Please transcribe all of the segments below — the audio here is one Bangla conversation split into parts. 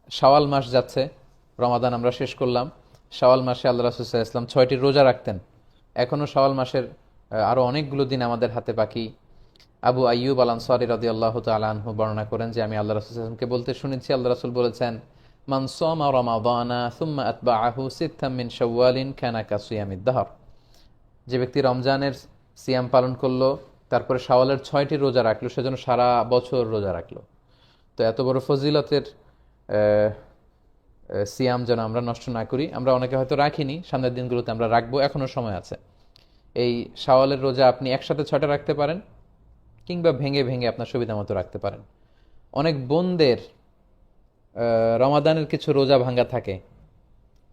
শাওয়াল মাস যাচ্ছে, রমাদান আমরা শেষ করলাম। শাওয়াল মাসে আল্লাহ রাসূল সাল্লাল্লাহু আলাইহি ওয়াসাল্লাম 6টি রোজা রাখতেন। এখনও শাওয়াল মাসের আরও অনেকগুলো দিন আমাদের হাতে বাকি। আবু আইয়ুব আল আনসারী রাদিয়াল্লাহু তাআলা আনহু বর্ণনা করেন যে আমি আল্লাহ রাসূল সাল্লাল্লাহু আলাইহি ওয়াসাল্লামকে বলতে শুনেছি, আল্লাহ রাসূল বলেছেন, মান সামা রমাদানা সুম্মা আতবাআহু সিত্তাম মিন শাওয়ালিন কানা কাসিয়ামিদ দাহর। যে ব্যক্তি রমজানের সিয়াম পালন করলো, তারপরে শাওয়ালের 6টি রোজা রাখলো, সেজন্য সারা বছর রোজা রাখলো। তো এত বড় ফজিলতের আহ, সিয়াম যেন আমরা নষ্ট না করি। আমরা অনেকে হয়তো রাখিনি, সামনের দিনগুলোতে আমরা রাখবো, এখনো সময় আছে। এই শাওয়ালের রোজা আপনি একসাথে 6টা রাখতে পারেন, কিংবা ভেঙে ভেঙে আপনার সুবিধা মতো রাখতে পারেন। অনেক বোনদের রমাদানের কিছু রোজা ভাঙ্গা থাকে,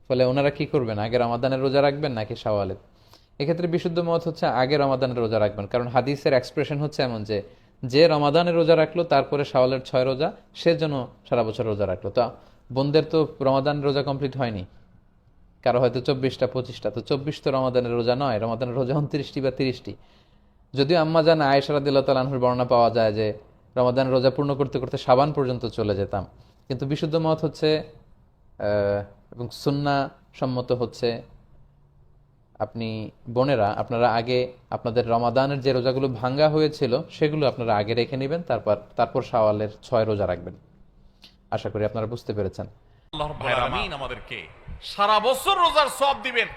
ফলে ওনারা কি করবেন, আগে রমাদানের রোজা রাখবেন নাকি শাওয়ালের? এক্ষেত্রে বিশুদ্ধ মত হচ্ছে আগে রমাদানের রোজা রাখবেন, কারণ হাদিসের এক্সপ্রেশন হচ্ছে এমন যে যে রমাদানের রোজা রাখলো তারপরে শাওয়ালের 6 রোজা, সে যেন সারা বছর রোজা রাখলো। তো বোনদের তো রমাদানের রোজা কমপ্লিট হয়নি, কারো হয়তো 24টা 25টা, তো 24 তো রমাদানের রোজা নয়, রমাদানের রোজা 29টি বা 30টি। যদিও আম্মা জান আয়েশা রাদিয়াল্লাহু তাআলা আনহার বর্ণনা পাওয়া যায় যে রমাদানের রোজা পূর্ণ করতে করতে শাবান পর্যন্ত চলে যেতাম। কিন্তু বিশুদ্ধ মত হচ্ছে এবং সুন্নাহ সম্মত হচ্ছে, আপনি বোনেরা আপনারা আগে আপনাদের রমাদানের যে রোজাগুলো ভাঙ্গা হয়েছিল সেগুলো আপনারা আগে রেখে নেবেন, তারপর শাওয়ালের 6 রোজা রাখবেন। আশা করি আপনারা বুঝতে পেরেছেন। আল্লাহর ভাইরা আমিন আমাদেরকে সারা বছর রোজার সওয়াব দিবেন।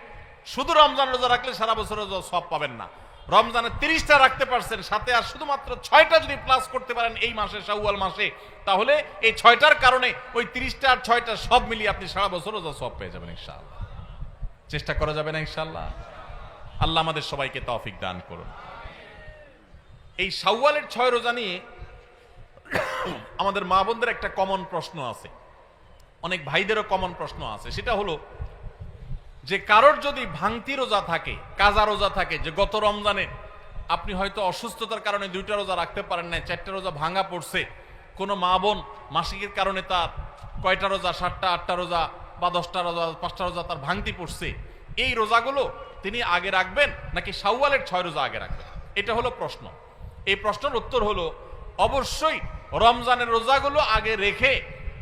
শুধু রমজান রোজা রাখলে সারা বছর রোজার সওয়াব পাবেন না। রমজানে 30টা রাখতে পারছেন, সাথে আর শুধুমাত্র 6টা যদি প্লাস করতে পারেন এই মাসে, শাওয়াল মাসে, তাহলে এই 6টার কারণে ওই 30টা আর 6টা সব মিলিয়ে আপনি সারা বছর রোজার সওয়াব পেয়ে যাবেন ইনশাআল্লাহ। চেষ্টা করা যাবে না ইনশাআল্লাহ? আল্লাহ আমাদের সবাইকে তৌফিক দান করুন। এই শাওয়ালের 6 রোজা নিয়ে আমাদের মা বোনদের একটা কমন প্রশ্ন আছে, অনেক ভাইদেরও কমন প্রশ্ন আছে। সেটা হলো যে কারোর যদি ভাঙতি রোজা থাকে, কাজা রোজা থাকে, যে গত রমজানে আপনি হয়তো অসুস্থতার কারণে 2টা রোজা রাখতে পারেন না, 4টা রোজা ভাঙা পড়ছে। কোনো মা বোন মাসিকের কারণে তার কয়টা রোজা, 7টা 8টা রোজা বা 10টা রোজা 5টা রোজা তার ভাঙতি পড়ছে। এই রোজাগুলো তিনি আগে রাখবেন নাকি শাওয়ালের 6 রোজা আগে রাখবেন? এটা হলো প্রশ্ন। এই প্রশ্নের উত্তর হলো অবশ্যই রমজানের রোজাগুলো আগে রেখে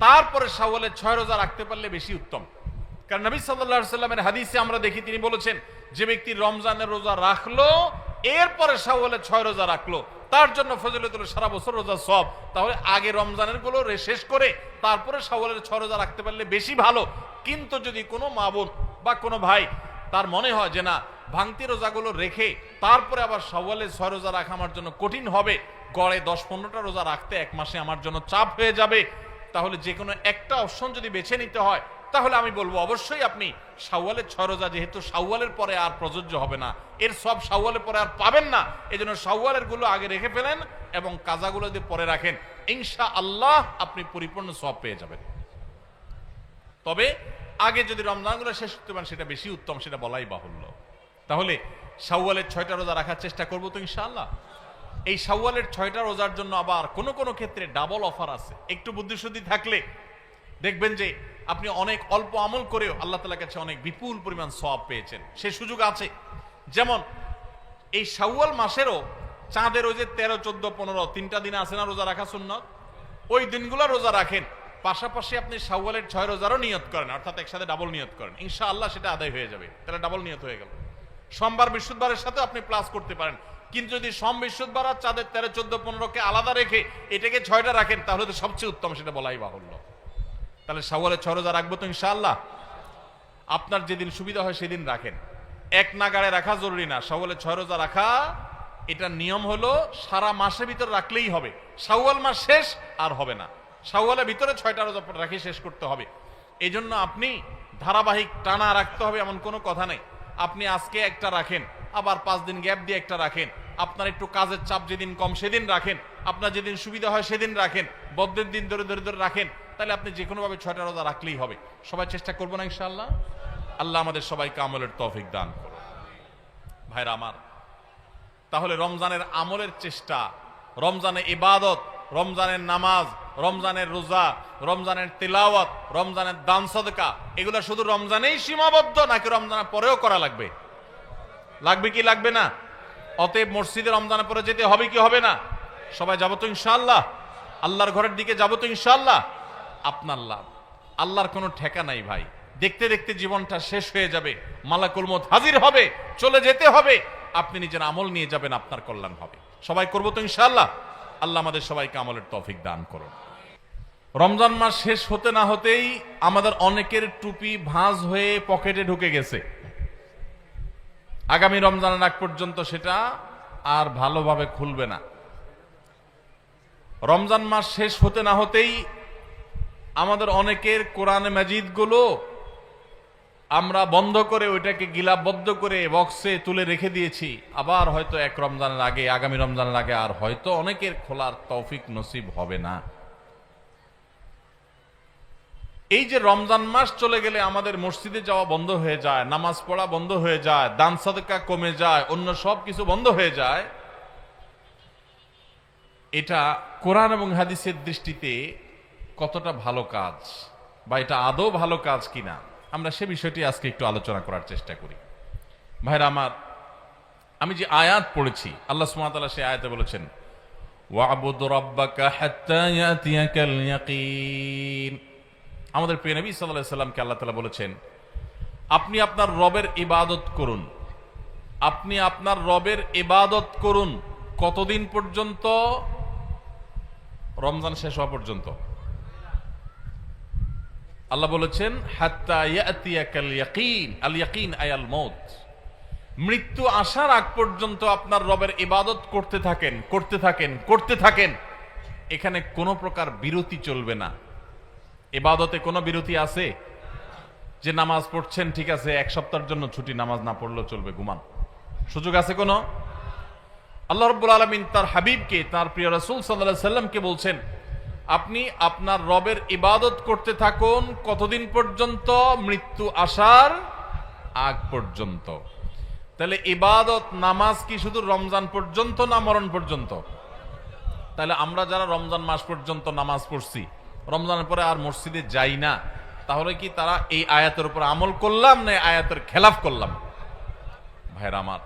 তারপরে শাওয়ালের 6 রোজা রাখতে পারলে বেশি উত্তম। কারণ নবী সাল্লাল্লাহু আলাইহি সাল্লামের হাদিসে আমরা দেখি, তিনি বলেছেন যে ব্যক্তি রমজানের রোজা রাখলো এরপরে শাওয়ালের 6 রোজা রাখলো, তার জন্য ফজিলত হলো সারা বছর রোজা সওয়াব। তাহলে আগে রমজানের গুলো শেষ করে তারপরে শাওয়ালের 6 রোজা রাখতে পারলে বেশি ভালো। কিন্তু যদি কোনো মা বোন বা কোনো ভাই তার মনে হয় যে না, ভাঙতি রোজাগুলো রেখে তারপরে আবার শাওয়ালের 6 রোজা রাখা আমার জন্য কঠিন হবে, গড়ে 10-15টা রোজা রাখতে এক মাসে আমার জন্য চাপ হয়ে যাবে, তাহলে যে কোনো একটা অপশন যদি বেছে নিতে হয়, তাহলে আমি বলবো অবশ্যই আপনি শাওয়ালের 6 রোজা, যেহেতু শাওয়ালের পরে আর প্রযোজ্য হবে না, এর সব শাওয়ালের পরে আর পাবেন না, এজন্য শাওয়ালের গুলো আগে রেখে ফেলেন এবং কাজাগুলো যদি পরে রাখেন, ইনশাআল্লাহ আপনি পরিপূর্ণ সওয়াব পেয়ে যাবেন। তবে আগে যদি রমজানগুলো শেষ করতে পারেন সেটা বেশি উত্তম, সেটা বলাই বাহুল্য। তাহলে শাওয়ালের 6টা রোজা রাখার চেষ্টা করবো তো ইনশাআল্লাহ। এই শাওয়ালের 6টা রোজার জন্য আবার কোনো কোনো ক্ষেত্রে ডাবল অফার আছে। একটু বুদ্ধিশুদ্ধি থাকলে দেখবেন যে আপনি অনেক অল্প আমল করেও আল্লাহ তাআলার কাছে অনেক বিপুল পরিমাণ সওয়াব পেয়েছেন, সে সুযোগ আছে। যেমন এই শাওয়াল মাসেরও চাঁদের ওই যে 13, 14, 15 3টা দিন আছে না রোজা রাখা সুন্নাত, ওই দিনগুলো রোজা রাখেন, পাশাপাশি আপনি শাওয়ালের 6 রোজারও নিয়ত করেন, অর্থাৎ একসাথে ডাবল নিয়ত করেন, ইনশাআল্লাহ সেটা আদায় হয়ে যাবে। তাহলে ডাবল নিয়ত হয়ে গেল। সোমবার বৃহস্পতিবারের সাথে আপনি প্লাস করতে পারেন, কিন্তু যদি সোম বৃহস্পতিবার আর চাঁদের 13, 14, 15কে আলাদা রেখে এটাকে 6টা রাখেন, তাহলে তো সবচেয়ে উত্তম, সেটা বলাই বাহুল্য। তাহলে শাওয়ালের 6 রোজা রাখবো তো ইনশাআল্লাহ। আপনার যেদিন সুবিধা হয় সেদিন রাখেন, এক নাগাড়ে রাখা জরুরি না। শাওয়ালের 6 রোজা রাখা, এটা নিয়ম হলো সারা মাসের ভিতর রাখলেই হবে, শাওয়াল মাস শেষ আর হবে না, শাওয়ালের ভিতরে 6টা রোজা রাখে শেষ করতে হবে। এই জন্য আপনি ধারাবাহিক টানা রাখতে হবে এমন কোনো কথা নেই। আপনি আজকে একটা রাখেন, আবার 5 দিন গ্যাপ দিয়ে একটা রাখেন, আপনার একটু কাজের চাপ যেদিন কম সেদিন রাখেন, আপনার যেদিন সুবিধা হয় সেদিন রাখেন, বদ্ধের দিন ধরে ধরে ধরে রাখেন, তাহলে আপনি যে কোনোভাবে 6টা রোজা রাখলেই হবে। সবাই চেষ্টা করবো না ইনশাআল্লাহ? আল্লাহ আমাদের সবাইকে আমলের তৌফিক দান করুন। ভাইরা আমার, তাহলে রমজানের আমলের চেষ্টা, রমজানের ইবাদত, রমজানের নামাজ, রমজানের রোজা, রমজানের তিলাওয়াত, রমজানের দান সদকা, এগুলো শুধু রমজানেই সীমাবদ্ধ নাকি রমজানের পরেও করা লাগবে? লাগবে কি লাগবে না? অতএব মসজিদে রমজানের পরে যেতে হবে কি হবে না? সবাই যাবো তো ইনশাআল্লাহ? আল্লাহর ঘরের দিকে যাবো তো ইনশাআল্লাহ? আপনার লাভ। আল্লাহর কোনো ঠেকা নাই ভাই। দেখতে দেখতে জীবনটা শেষ হয়ে যাবে, মালাকুল মউত হাজির হবে, চলে যেতে হবে, আপনি নিজের আমল নিয়ে যাবেন, আপনার কল্যাণ হবে। সবাই করবো তো ইনশাআল্লাহ। আল্লাহ আমাদের সবাইকে আমলের তৌফিক দান করুন। রমজান মাস শেষ হতে না হতেই আমাদের অনেকের টুপি ভাঁজ হয়ে পকেটে ঢুকে গেছে। আগামী রমজানের আগ পর্যন্ত সেটা আর ভালোভাবে খুলবে না। রমজান মাস শেষ হতে না হতেই আমাদের অনেকের কোরআন মাজিদ গুলো আমরা বন্ধ করে ওইটাকে গিলাবদ্ধ করে বক্সে তুলে রেখে দিয়েছি। আবার হয়তো এক রমজানের আগে, আগামী রমজানের আগে আর হয়তো অনেকের খোলার তৌফিক নসিব হবে না। এই যে রমজান মাস চলে গেলে আমাদের মসজিদে যাওয়া বন্ধ হয়ে যায়, নামাজ পড়া বন্ধ হয়ে যায়, দান সাদকা কমে যায়, অন্য সব কিছু বন্ধ হয়ে যায়, এটা কোরআন এবং হাদিসের দৃষ্টিতে কতটা ভালো কাজ, বা এটা আদৌ ভালো কাজ কিনা, আমরা সে বিষয়টি আজকে একটু আলোচনা করার চেষ্টা করি। ভাইরা আমার, আমি যে আয়াত পড়েছি, আল্লাহ সুবহানাহু ওয়া তাআলা সেই আয়াতে বলেছেন, ওয়া'বুদ রাব্বাকা হাত্তা ইয়াতিয়াকাল ইয়াকিন। আমাদের প্রিয় নবী সাল্লাল্লাহু আলাইহি সাল্লামকে আল্লাহ তাআলা বলেছেন, আপনি আপনার রবের ইবাদত করুন। আপনি আপনার রবের ইবাদত করুন কতদিন পর্যন্ত? রমজান শেষ হওয়া পর্যন্ত। আল্লাহ বলেছেন হাত্তা ইয়াতিয়াকাল ইয়াকিন, আল ইয়াকিন আয়াল মউত, মৃত্যু আসার আগ পর্যন্ত আপনার রবের ইবাদত করতে থাকেন, করতে থাকেন, করতে থাকেন। এখানে কোনো প্রকার বিরতি চলবে না। ইবাদতে কোনো বিরতি আছে? যে নামাজ পড়ছেন ঠিক আছে, এক সপ্তাহের জন্য ছুটি, নামাজ না পড়লেও চলবে, ঘুমান, সুযোগ আছে কোনো? আল্লাহ রাব্বুল আলামিন তার হাবিবকে, তার প্রিয় রাসূল সাল্লাল্লাহু আলাইহি সাল্লামকে বলছেন, আপনি আপনার রবের ইবাদত করতে থাকুন কতদিন পর্যন্ত? মৃত্যু আসার আগ পর্যন্ত। তাহলে ইবাদত, নামাজ কি শুধু রমজান পর্যন্ত না মরণ পর্যন্ত? তাহলে আমরা যারা রমজান মাস পর্যন্ত নামাজ পড়ছি, রমজানের পরে আর মসজিদে যাই না, তাহলে কি তারা এই আয়াতের উপর আমল করলাম না আয়াতের খেলাফ করলাম? ভাইরা আমার,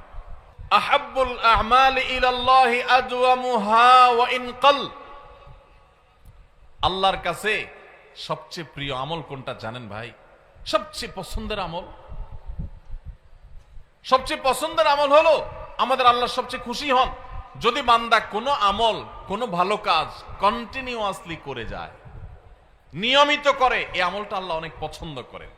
আহাব্বুল আ'মালি ইলাল্লাহি আদওয়ামুহা ওয়া ইন ক্বাল। আল্লাহর কাছে সবচেয়ে প্রিয় আমল কোনটা জানেন ভাই? সবচেয়ে পছন্দের আমল, সবচেয়ে পছন্দের আমল হলো, আমাদের আল্লাহ সবচেয়ে খুশি হন যদি বান্দা কোনো আমল, কোনো ভালো কাজ কন্টিনিউয়াসলি করে যায়, নিয়মিত করে। এই আমলটা আল্লাহ অনেক পছন্দ করেন।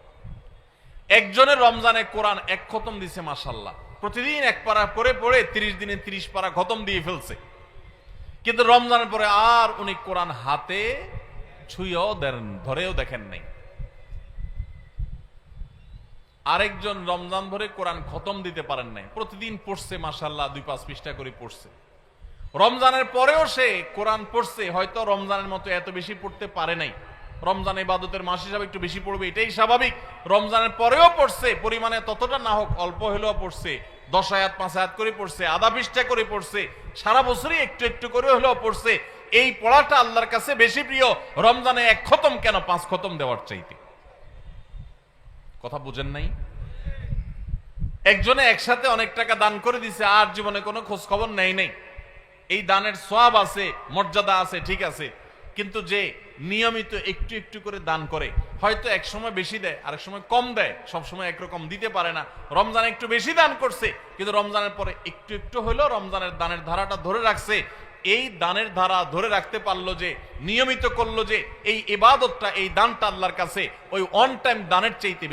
একজনের রমজানে কোরআন এক খতম দিছে, মাশাআল্লাহ, প্রতিদিন এক পারা করে পড়ে 30 দিনে 30 পারা খতম দিয়ে ফেলছে, কিন্তু রমজানের পরে আর উনি কোরআন হাতে ছুঁয়েও দেন, ধরেও দেখেন নাই। আরেকজন রমজান ভরে কোরআন খতম দিতে পারেন নাই, প্রতিদিন পড়ছে, মাশাআল্লাহ 2-5 পৃষ্ঠা করে পড়ছে। রমজানের পরেও সে কোরআন পড়ছে, হয়তো রমজানের মতো এত বেশি পড়তে পারে নাই, রমজান ইবাদতের মাস হিসাবে একটু বেশি পড়বে, এটাই স্বাভাবিক। রমজানের পরেও পড়ছে, পরিমাণে ততটা না হোক, অল্প হলেও পড়ছে, 10 আয়াত 5 আয়াত করে পড়ছে, আধা পৃষ্ঠা করে পড়ছে, সারা বছরই একটু একটু করে হলেও পড়ছে। এই পড়াটা আল্লাহর কাছে বেশি প্রিয় রমজানে এক খতম কেন 5 খতম দেওয়ার চাইতে। কথা বুঝেন নাই? একজনে একসাথে অনেক টাকা দান করে দিছে, আর জীবনে কোনো খোঁজ খবর নেই নাই। এই দানের সওয়াব আছে, মর্যাদা আছে, ঠিক আছে, কিন্তু যে নিয়মিত একটু একটু করে দান করে, হয়তো এক সময় বেশি দেয়, আরেক সময় কম দেয়, সব সময় একরকম দিতে পারে না। রমজানে একটু বেশি দান করছে, কিন্তু রমজানের পরে একটু একটু হলেও রমজানের দানের ধারাটা ধরে রাখছে। এই দানের ধারা ধরে রাখতে পারলো, যে নিয়মিত করলো, যে এই ইবাদতটা, এই দানটা আল্লাহর কাছে ওই অন টাইম দানের চাইতে